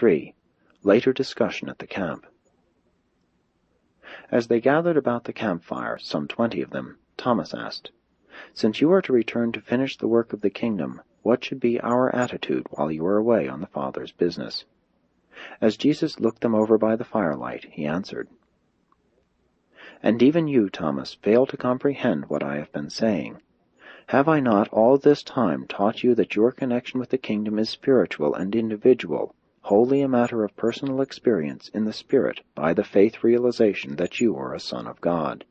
3. Later discussion at the camp. As they gathered about the campfire, some 20 of them, Thomas asked, "Since you are to return to finish the work of the kingdom, what should be our attitude while you are away on the Father's business?" As Jesus looked them over by the firelight, he answered, "And even you, Thomas, fail to comprehend what I have been saying. Have I not all this time taught you that your connection with the kingdom is spiritual and individual, wholly a matter of personal experience in the Spirit by the faith realization that you are a son of God?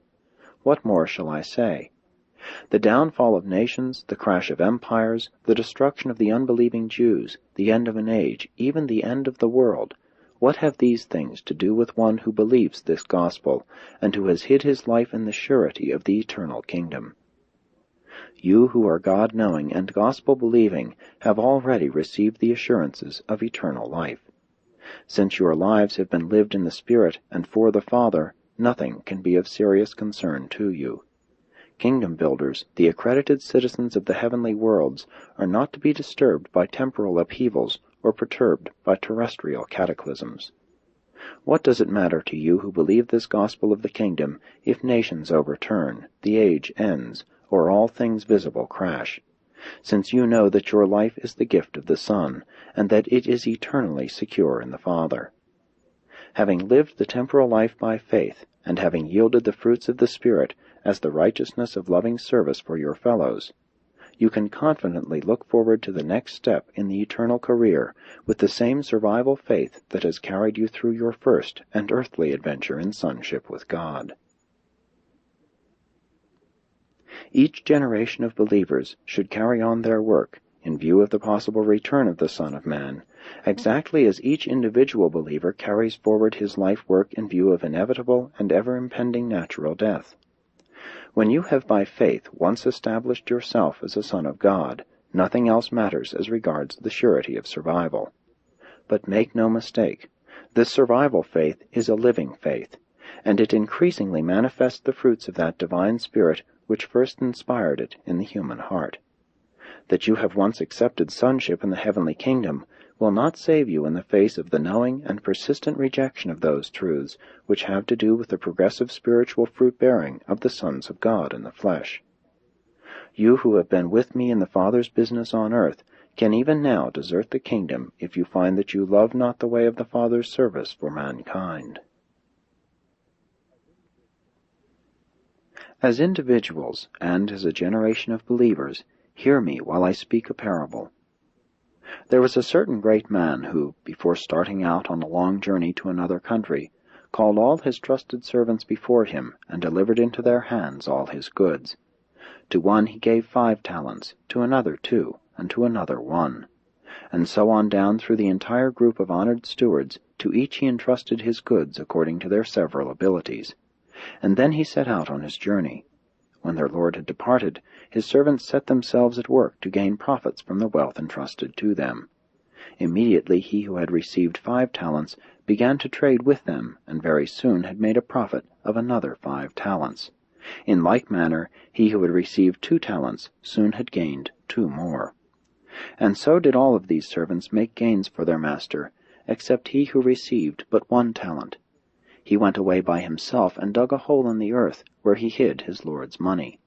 What more shall I say? The downfall of nations, the crash of empires, the destruction of the unbelieving Jews, the end of an age, even the end of the world, what have these things to do with one who believes this gospel, and who has hid his life in the surety of the eternal kingdom? You who are God-knowing and gospel-believing have already received the assurances of eternal life. Since your lives have been lived in the Spirit and for the Father, nothing can be of serious concern to you. Kingdom builders, the accredited citizens of the heavenly worlds, are not to be disturbed by temporal upheavals or perturbed by terrestrial cataclysms. What does it matter to you who believe this gospel of the kingdom if nations overturn, the age ends, or all things visible crash, since you know that your life is the gift of the Son, and that it is eternally secure in the Father? Having lived the temporal life by faith, and having yielded the fruits of the Spirit as the righteousness of loving service for your fellows, you can confidently look forward to the next step in the eternal career with the same survival faith that has carried you through your first and earthly adventure in sonship with God. Each generation of believers should carry on their work, in view of the possible return of the Son of Man, exactly as each individual believer carries forward his life work in view of inevitable and ever-impending natural death. When you have by faith once established yourself as a son of God, nothing else matters as regards the surety of survival. But make no mistake, this survival faith is a living faith, and it increasingly manifests the fruits of that divine Spirit which first inspired it in the human heart. That you have once accepted sonship in the heavenly kingdom will not save you in the face of the knowing and persistent rejection of those truths which have to do with the progressive spiritual fruit-bearing of the sons of God in the flesh. You who have been with me in the Father's business on earth can even now desert the kingdom if you find that you love not the way of the Father's service for mankind. As individuals, and as a generation of believers, hear me while I speak a parable. There was a certain great man who, before starting out on a long journey to another country, called all his trusted servants before him, and delivered into their hands all his goods. To one he gave 5 talents, to another 2, and to another 1. And so on down through the entire group of honored stewards, to each he entrusted his goods according to their several abilities. And then he set out on his journey. When their lord had departed, his servants set themselves at work to gain profits from the wealth entrusted to them. Immediately he who had received 5 talents began to trade with them, and very soon had made a profit of another 5 talents. In like manner, he who had received 2 talents soon had gained 2 more. And so did all of these servants make gains for their master, except he who received but 1 talent. He went away by himself and dug a hole in the earth, where he hid his lord's money.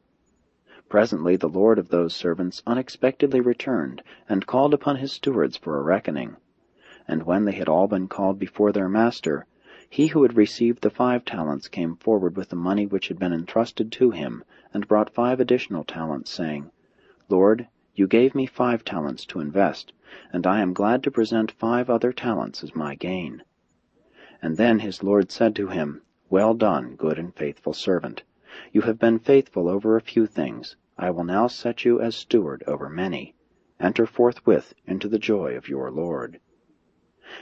Presently the lord of those servants unexpectedly returned, and called upon his stewards for a reckoning. And when they had all been called before their master, he who had received the 5 talents came forward with the money which had been entrusted to him, and brought 5 additional talents, saying, "Lord, you gave me 5 talents to invest, and I am glad to present 5 other talents as my gain." And then his lord said to him, "Well done, good and faithful servant. You have been faithful over a few things. I will now set you as steward over many. Enter forthwith into the joy of your Lord."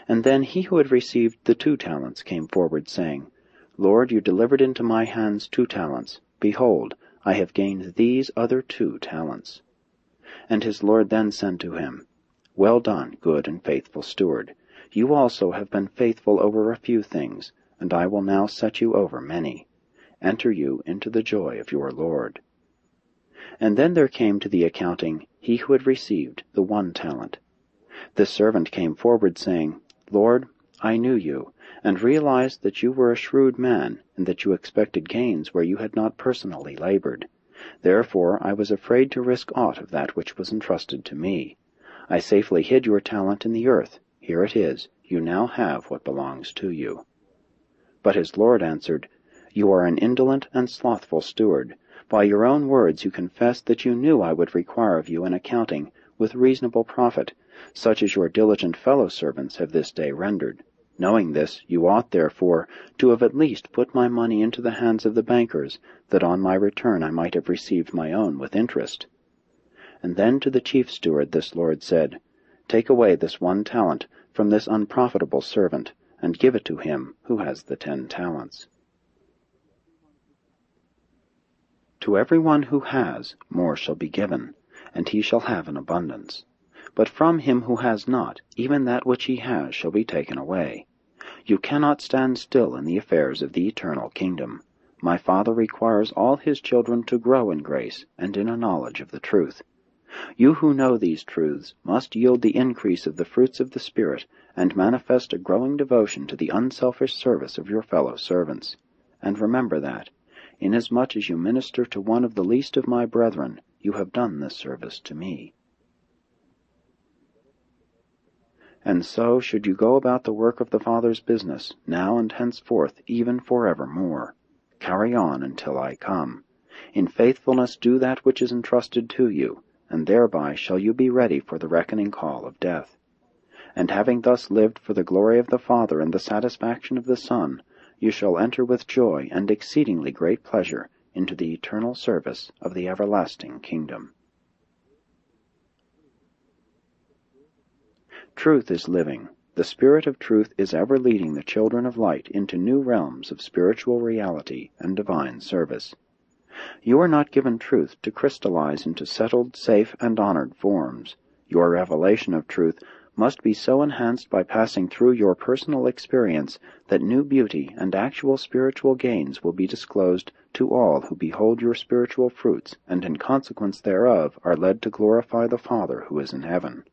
And then he who had received the 2 talents came forward, saying, "Lord, you delivered into my hands 2 talents. Behold, I have gained these other 2 talents. And his lord then said to him, "Well done, good and faithful steward. You also have been faithful over a few things, and I will now set you over many. Enter you into the joy of your Lord." And then there came to the accounting he who had received the 1 talent. The servant came forward, saying, Lord, I knew you, and realized that you were a shrewd man, and that you expected gains where you had not personally labored. Therefore I was afraid to risk aught of that which was entrusted to me. I safely hid your talent in the earth. Here it is. You now have what belongs to you. But his Lord answered, You are an indolent and slothful steward. By your own words you confessed that you knew I would require of you an accounting, with reasonable profit, such as your diligent fellow-servants have this day rendered. Knowing this, you ought, therefore, to have at least put my money into the hands of the bankers, that on my return I might have received my own with interest. And then to the chief steward this Lord said, Take away this 1 talent from this unprofitable servant, and give it to him who has the 10 talents. To every one who has, more shall be given, and he shall have an abundance. But from him who has not, even that which he has shall be taken away. You cannot stand still in the affairs of the eternal kingdom. My Father requires all his children to grow in grace and in a knowledge of the truth. You who know these truths must yield the increase of the fruits of the Spirit, and manifest a growing devotion to the unselfish service of your fellow servants. And remember that, inasmuch as you minister to one of the least of my brethren, you have done this service to me. And so should you go about the work of the Father's business, now and henceforth, even forevermore. Carry on until I come. In faithfulness do that which is entrusted to you, and thereby shall you be ready for the reckoning call of death. And having thus lived for the glory of the Father and the satisfaction of the Son, you shall enter with joy and exceedingly great pleasure into the eternal service of the everlasting kingdom. Truth is living. The Spirit of truth is ever leading the children of light into new realms of spiritual reality and divine service. You are not given truth to crystallize into settled, safe, and honored forms. Your revelation of truth must be so enhanced by passing through your personal experience that new beauty and actual spiritual gains will be disclosed to all who behold your spiritual fruits, and in consequence thereof are led to glorify the Father who is in heaven.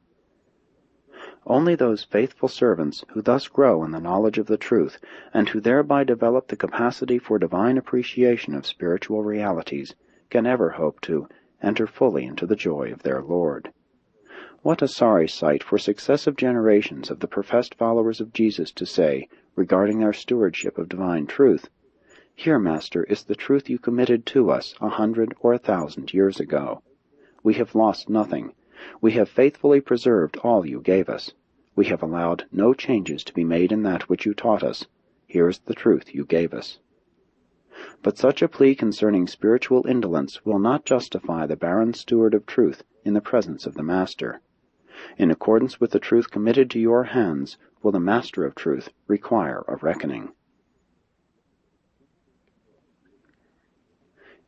Only those faithful servants who thus grow in the knowledge of the truth, and who thereby develop the capacity for divine appreciation of spiritual realities, can ever hope to enter fully into the joy of their Lord. What a sorry sight for successive generations of the professed followers of Jesus to say, regarding their stewardship of divine truth, Here, Master, is the truth you committed to us 100 or 1,000 years ago. We have lost nothing. We have faithfully preserved all you gave us. We have allowed no changes to be made in that which you taught us. Here is the truth you gave us. But such a plea concerning spiritual indolence will not justify the barren steward of truth in the presence of the Master. In accordance with the truth committed to your hands, will the Master of truth require a reckoning.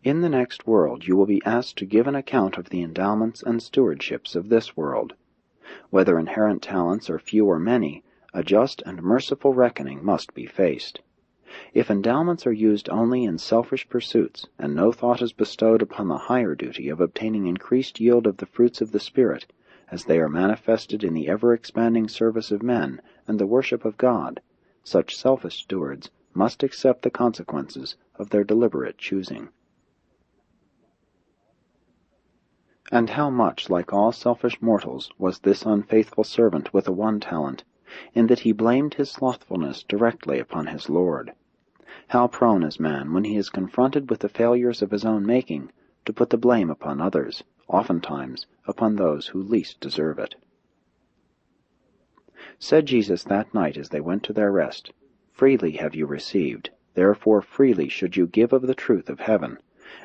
In the next world you will be asked to give an account of the endowments and stewardships of this world. Whether inherent talents are few or many, a just and merciful reckoning must be faced. If endowments are used only in selfish pursuits, and no thought is bestowed upon the higher duty of obtaining increased yield of the fruits of the Spirit, as they are manifested in the ever-expanding service of men and the worship of God, such selfish stewards must accept the consequences of their deliberate choosing. And how much like all selfish mortals was this unfaithful servant with the 1 talent, in that he blamed his slothfulness directly upon his Lord. How prone is man, when he is confronted with the failures of his own making, to put the blame upon others, oftentimes upon those who least deserve it. Said Jesus that night as they went to their rest, Freely have you received, therefore freely should you give of the truth of heaven,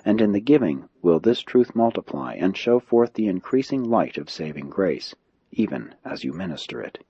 and in the giving will this truth multiply and show forth the increasing light of saving grace, even as you minister it.